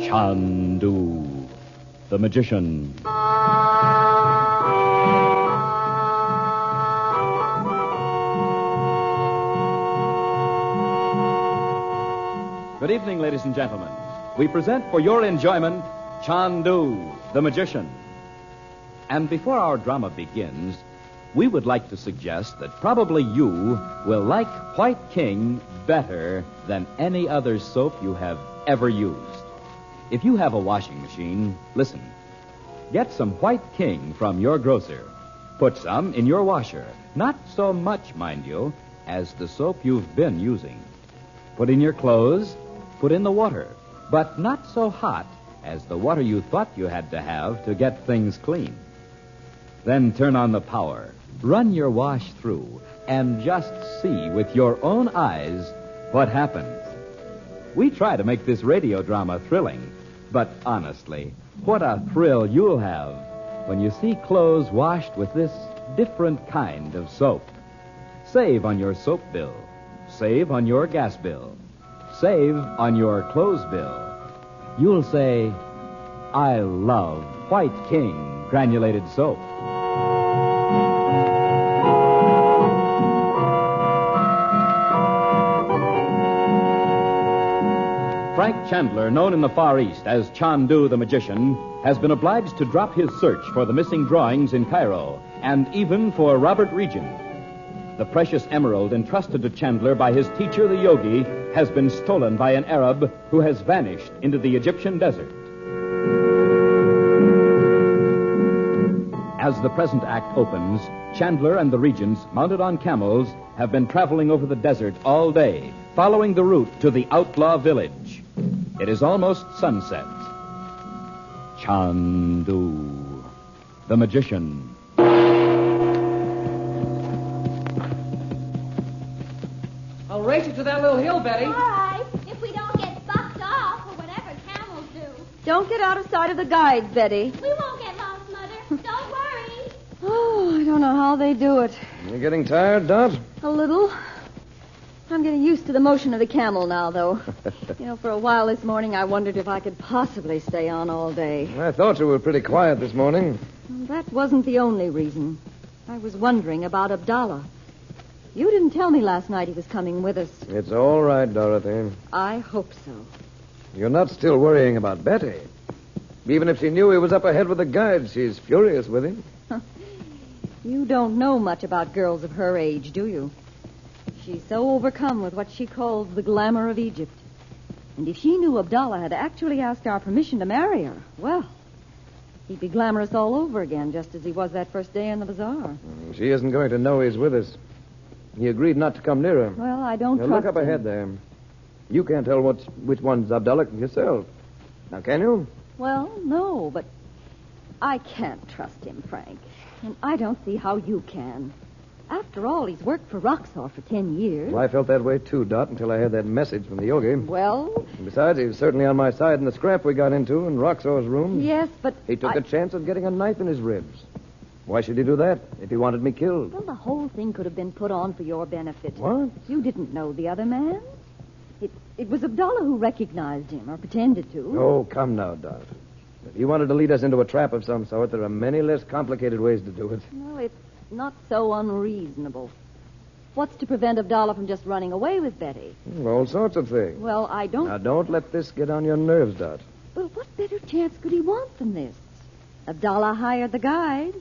Chandu the Magician. Good evening, ladies and gentlemen. We present for your enjoyment Chandu the Magician. And before our drama begins, we would like to suggest that probably you will like White King better than any other soap you have ever used. If you have a washing machine, listen. Get some White King from your grocer. Put some in your washer. Not so much, mind you, as the soap you've been using. Put in your clothes, put in the water, but not so hot as the water you thought you had to have to get things clean. Then turn on the power, run your wash through, and just see with your own eyes what happens. We try to make this radio drama thrilling, but honestly, what a thrill you'll have when you see clothes washed with this different kind of soap. Save on your soap bill. Save on your gas bill. Save on your clothes bill. You'll say, I love White King granulated soap. Frank Chandler, known in the Far East as Chandu the Magician, has been obliged to drop his search for the missing drawings in Cairo, and even for Robert Regent. The precious emerald entrusted to Chandler by his teacher, the yogi, has been stolen by an Arab who has vanished into the Egyptian desert. As the present act opens, Chandler and the Regents, mounted on camels, have been traveling over the desert all day, following the route to the outlaw village. It is almost sunset. Chandu the Magician. I'll race you to that little hill, Betty. All right, if we don't get bucked off or whatever camels do. Don't get out of sight of the guides, Betty. We won't get lost, Mother. Don't worry. Oh, I don't know how they do it. You getting tired, Dot? A little. I'm getting used to the motion of the camel now, though. For a while this morning, I wondered if I could possibly stay on all day. I thought you were pretty quiet this morning. Well, that wasn't the only reason. I was wondering about Abdallah. You didn't tell me last night he was coming with us. It's all right, Dorothy. I hope so. You're not still worrying about Betty. Even if she knew he was up ahead with the guide, she's furious with him. You don't know much about girls of her age, do you? She's so overcome with what she calls the glamour of Egypt. And if she knew Abdallah had actually asked our permission to marry her, well, he'd be glamorous all over again, just as he was that first day in the bazaar. She isn't going to know he's with us. He agreed not to come near her. Well, I don't Now, trust look up him. ahead there. You can't tell which one's Abdallah yourself. Now, can you? Well, no, but I can't trust him, Frank. And I don't see how you can. After all, he's worked for Roxor for 10 years. Well, I felt that way too, Dot, until I had that message from the yogi. Well, And besides, he was certainly on my side in the scrap we got into in Roxor's room. yes, but He took a chance of getting a knife in his ribs. Why should he do that if he wanted me killed? Well, the whole thing could have been put on for your benefit. What? You didn't know the other man. It was Abdallah who recognized him, or pretended to. Oh, come now, Dot. If he wanted to lead us into a trap of some sort, there are many less complicated ways to do it. No, it's not so unreasonable. What's to prevent Abdallah from just running away with Betty? All sorts of things. Well, I don't... Now, don't let this get on your nerves, Dot. Well, what better chance could he want than this? Abdallah hired the guide.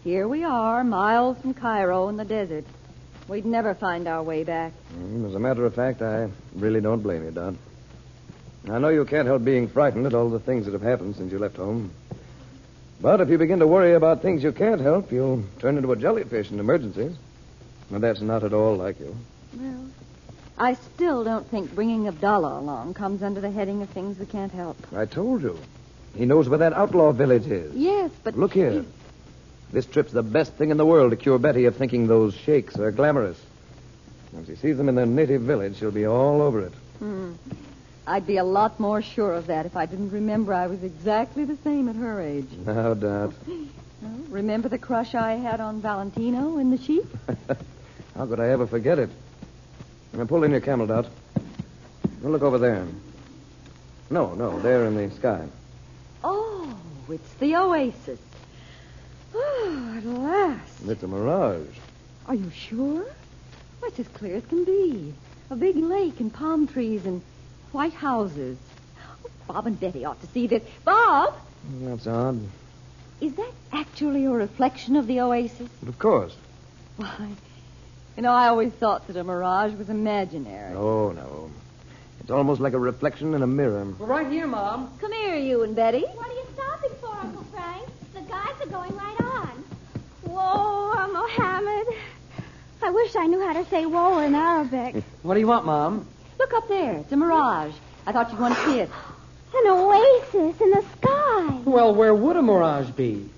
Here we are, miles from Cairo in the desert. We'd never find our way back. As a matter of fact, I really don't blame you, Dot. I know you can't help being frightened at all the things that have happened since you left home. But if you begin to worry about things you can't help, you'll turn into a jellyfish in emergencies. And that's not at all like you. Well, I still don't think bringing Abdallah along comes under the heading of things we can't help. I told you. He knows where that outlaw village is. Yes, but... Look here. This trip's the best thing in the world to cure Betty of thinking those sheiks are glamorous. When she sees them in their native village, she'll be all over it. I'd be a lot more sure of that if I didn't remember I was exactly the same at her age. No doubt. Well, remember the crush I had on Valentino in the sheep? How could I ever forget it? Now, pull in your camel, Dot. Now, look over there. No, there in the sky. Oh, it's the oasis. Oh, at last. It's a mirage. Are you sure? Well, it's as clear as can be. A big lake and palm trees and white houses. Oh, Bob and Betty ought to see this. Bob! That's odd. Is that actually a reflection of the oasis? But of course. Why, I always thought that a mirage was imaginary. Oh, no. It's almost like a reflection in a mirror. We're right here, Mom. Come here, you and Betty. What are you stopping for, Uncle Frank? The guides are going right on. Whoa, Mohammed. I wish I knew how to say whoa in Arabic. What do you want, Mom? Look up there. It's a mirage. I thought you'd want to see it. An oasis in the sky. Well, where would a mirage be?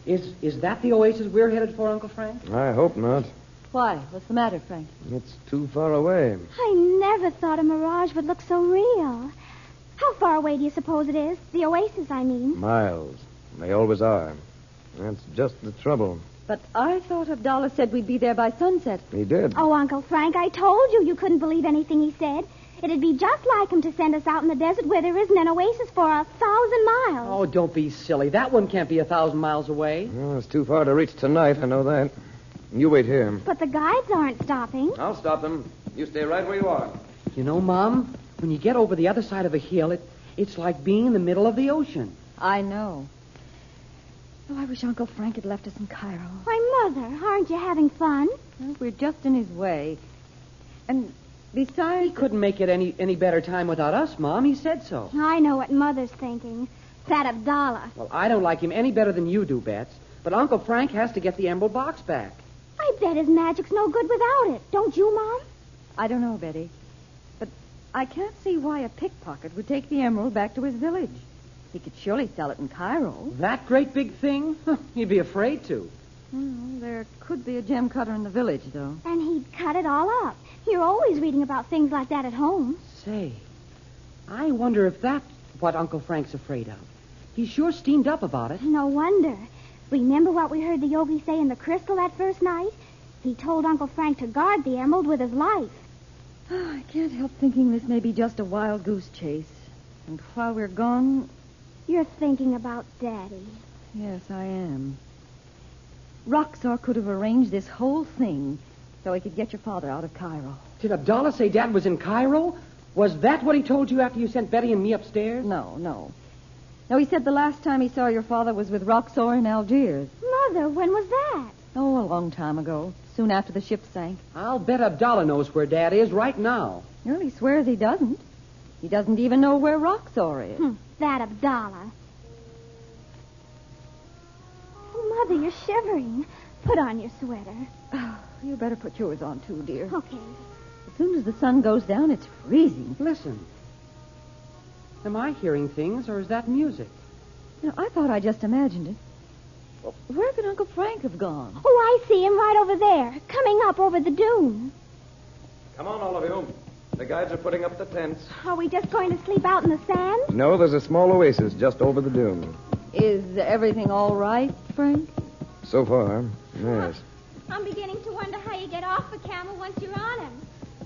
Is that the oasis we're headed for, Uncle Frank? I hope not. Why? What's the matter, Frank? It's too far away. I never thought a mirage would look so real. How far away do you suppose it is? The oasis, I mean. Miles. They always are. That's just the trouble. But I thought Abdallah said we'd be there by sunset. He did. Oh, Uncle Frank, I told you couldn't believe anything he said. It'd be just like him to send us out in the desert where there isn't an oasis for 1,000 miles. Oh, don't be silly. That one can't be 1,000 miles away. Well, it's too far to reach tonight, I know that. You wait here. But the guides aren't stopping. I'll stop them. You stay right where you are. You know, Mom, when you get over the other side of a hill, it's like being in the middle of the ocean. I know. Oh, I wish Uncle Frank had left us in Cairo. Why, Mother, aren't you having fun? Well, we're just in his way. And besides... He couldn't make it any better time without us, Mom. He said so. I know what Mother's thinking. That Abdallah. Well, I don't like him any better than you do, Bets. But Uncle Frank has to get the emerald box back. I bet his magic's no good without it. Don't you, Mom? I don't know, Betty. But I can't see why a pickpocket would take the emerald back to his village. He could surely sell it in Cairo. That great big thing? He'd be afraid to. Well, there could be a gem cutter in the village, though. And he'd cut it all up. You're always reading about things like that at home. Say, I wonder if that's what Uncle Frank's afraid of. He's sure steamed up about it. No wonder. Remember what we heard the yogi say in the crystal that first night? He told Uncle Frank to guard the emerald with his life. Oh, I can't help thinking this may be just a wild goose chase. And while we're gone... You're thinking about Daddy. Yes, I am. Roxor could have arranged this whole thing so he could get your father out of Cairo. Did Abdallah say Dad was in Cairo? Was that what he told you after you sent Betty and me upstairs? No. No, he said the last time he saw your father was with Roxor in Algiers. Mother, when was that? Oh, a long time ago. Soon after the ship sank. I'll bet Abdallah knows where Dad is right now. Well, he swears he doesn't. He doesn't even know where Roxor is. That Abdallah. Oh, Mother, you're shivering. Put on your sweater. Oh, you better put yours on, too, dear. Okay. As soon as the sun goes down, it's freezing. Listen. Am I hearing things, or is that music? I thought I just imagined it. Well, where could Uncle Frank have gone? Oh, I see him right over there, coming up over the dune. Come on, all of you. The guides are putting up the tents. Are we just going to sleep out in the sand? No, there's a small oasis just over the dune. Is everything all right, Frank? So far, yes. I'm beginning to wonder how you get off a camel once you're on him.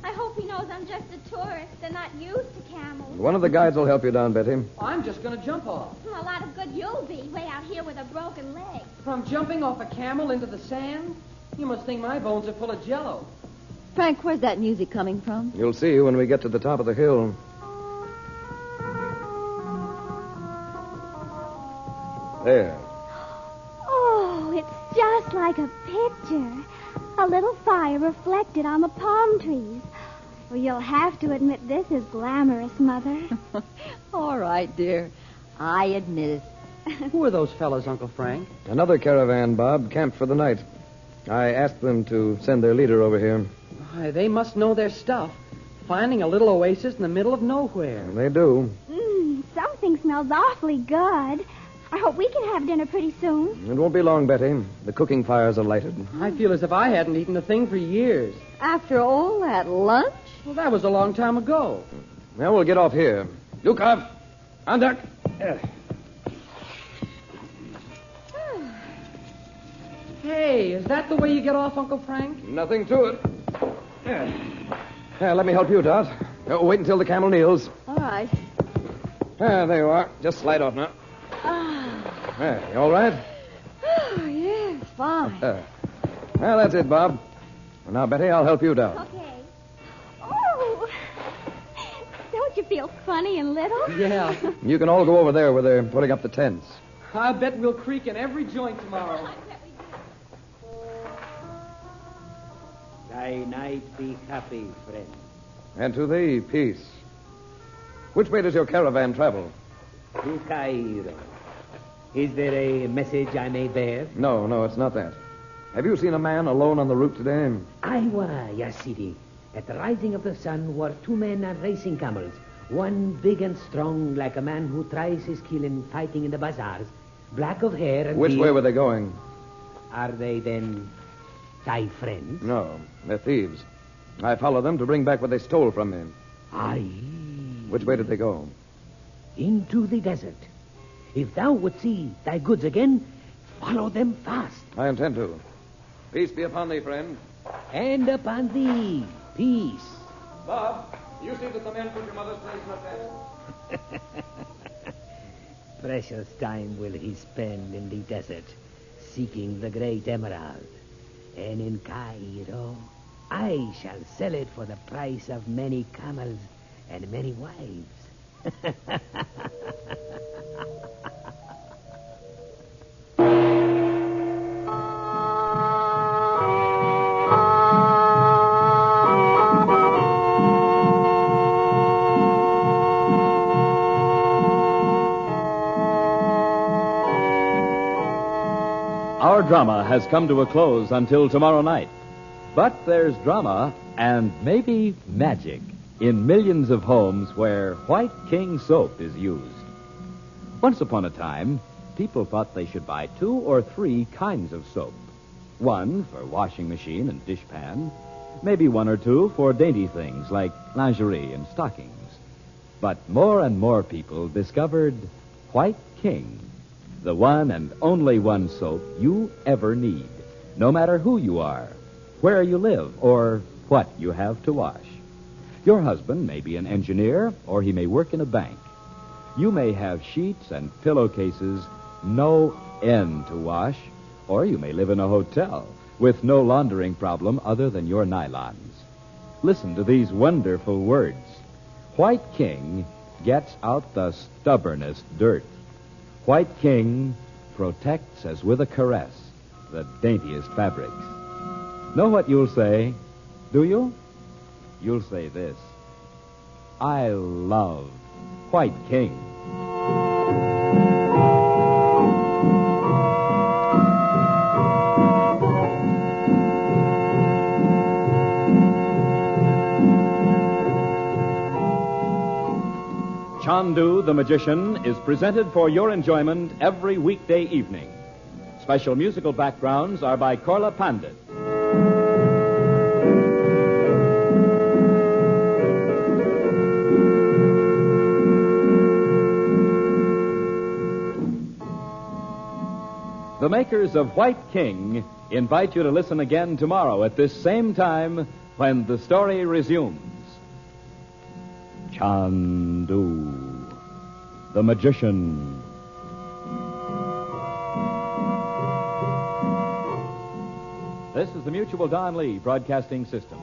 I hope he knows I'm just a tourist and not used to camels. One of the guides will help you down, Betty. I'm just going to jump off. A lot of good you'll be, way out here with a broken leg. From jumping off a camel into the sand? You must think my bones are full of jello. Frank, where's that music coming from? You'll see when we get to the top of the hill. There. Oh, it's just like a picture. A little fire reflected on the palm trees. Well, you'll have to admit this is glamorous, Mother. All right, dear. I admit it. Who are those fellows, Uncle Frank? Another caravan, Bob, camped for the night. I asked them to send their leader over here. Why, they must know their stuff. Finding a little oasis in the middle of nowhere. They do. Something smells awfully good. I hope we can have dinner pretty soon. It won't be long, Betty. The cooking fires are lighted. I feel as if I hadn't eaten a thing for years. After all that lunch? Well, that was a long time ago. Now we'll get off here. Yukov, on deck. Hey, is that the way you get off, Uncle Frank? Nothing to it. Let me help you, Dot. Wait until the camel kneels. All right. There you are. Just slide off now. There, you all right? Oh, yes, fine. Well, that's it, Bob. Well, now, Betty, I'll help you down. Okay. Oh! Don't you feel funny and little? Yeah. You can all go over there where they're putting up the tents. I bet we'll creak in every joint tomorrow. Thy night be happy, friend. And to thee, peace. Which way does your caravan travel? To Cairo. Is there a message I may bear? No, it's not that. Have you seen a man alone on the route today? Iowa, Ya Sidi. At the rising of the sun were two men on racing camels. One big and strong, like a man who tries his skill in fighting in the bazaars. Black of hair and Which beard. way were they going? Are they then thy friends? No, they're thieves. I followed them to bring back what they stole from me. Aye. Which way did they go? Into the desert. If thou would see thy goods again, follow them fast. I intend to. Peace be upon thee, friend. And upon thee, peace. Bob, you see that the men put your mother's place in the tent? Precious time will he spend in the desert, seeking the great emerald. And in Cairo, I shall sell it for the price of many camels and many wives. Our drama has come to a close until tomorrow night. But there's drama and maybe magic in millions of homes where White King soap is used. Once upon a time, people thought they should buy 2 or 3 kinds of soap. One for washing machine and dishpan, maybe 1 or 2 for dainty things like lingerie and stockings. But more and more people discovered White King, the one and only one soap you ever need, no matter who you are, where you live, or what you have to wash. Your husband may be an engineer, or he may work in a bank. You may have sheets and pillowcases no end to wash, or you may live in a hotel with no laundering problem other than your nylons. Listen to these wonderful words. White King gets out the stubbornest dirt. White King protects as with a caress the daintiest fabrics. Know what you'll say, do you? You'll say this: I love White King. Chandu the Magician is presented for your enjoyment every weekday evening. Special musical backgrounds are by Korla Pandit. The makers of White King invite you to listen again tomorrow at this same time when the story resumes. Chandu the Magician. This is the Mutual Don Lee Broadcasting System.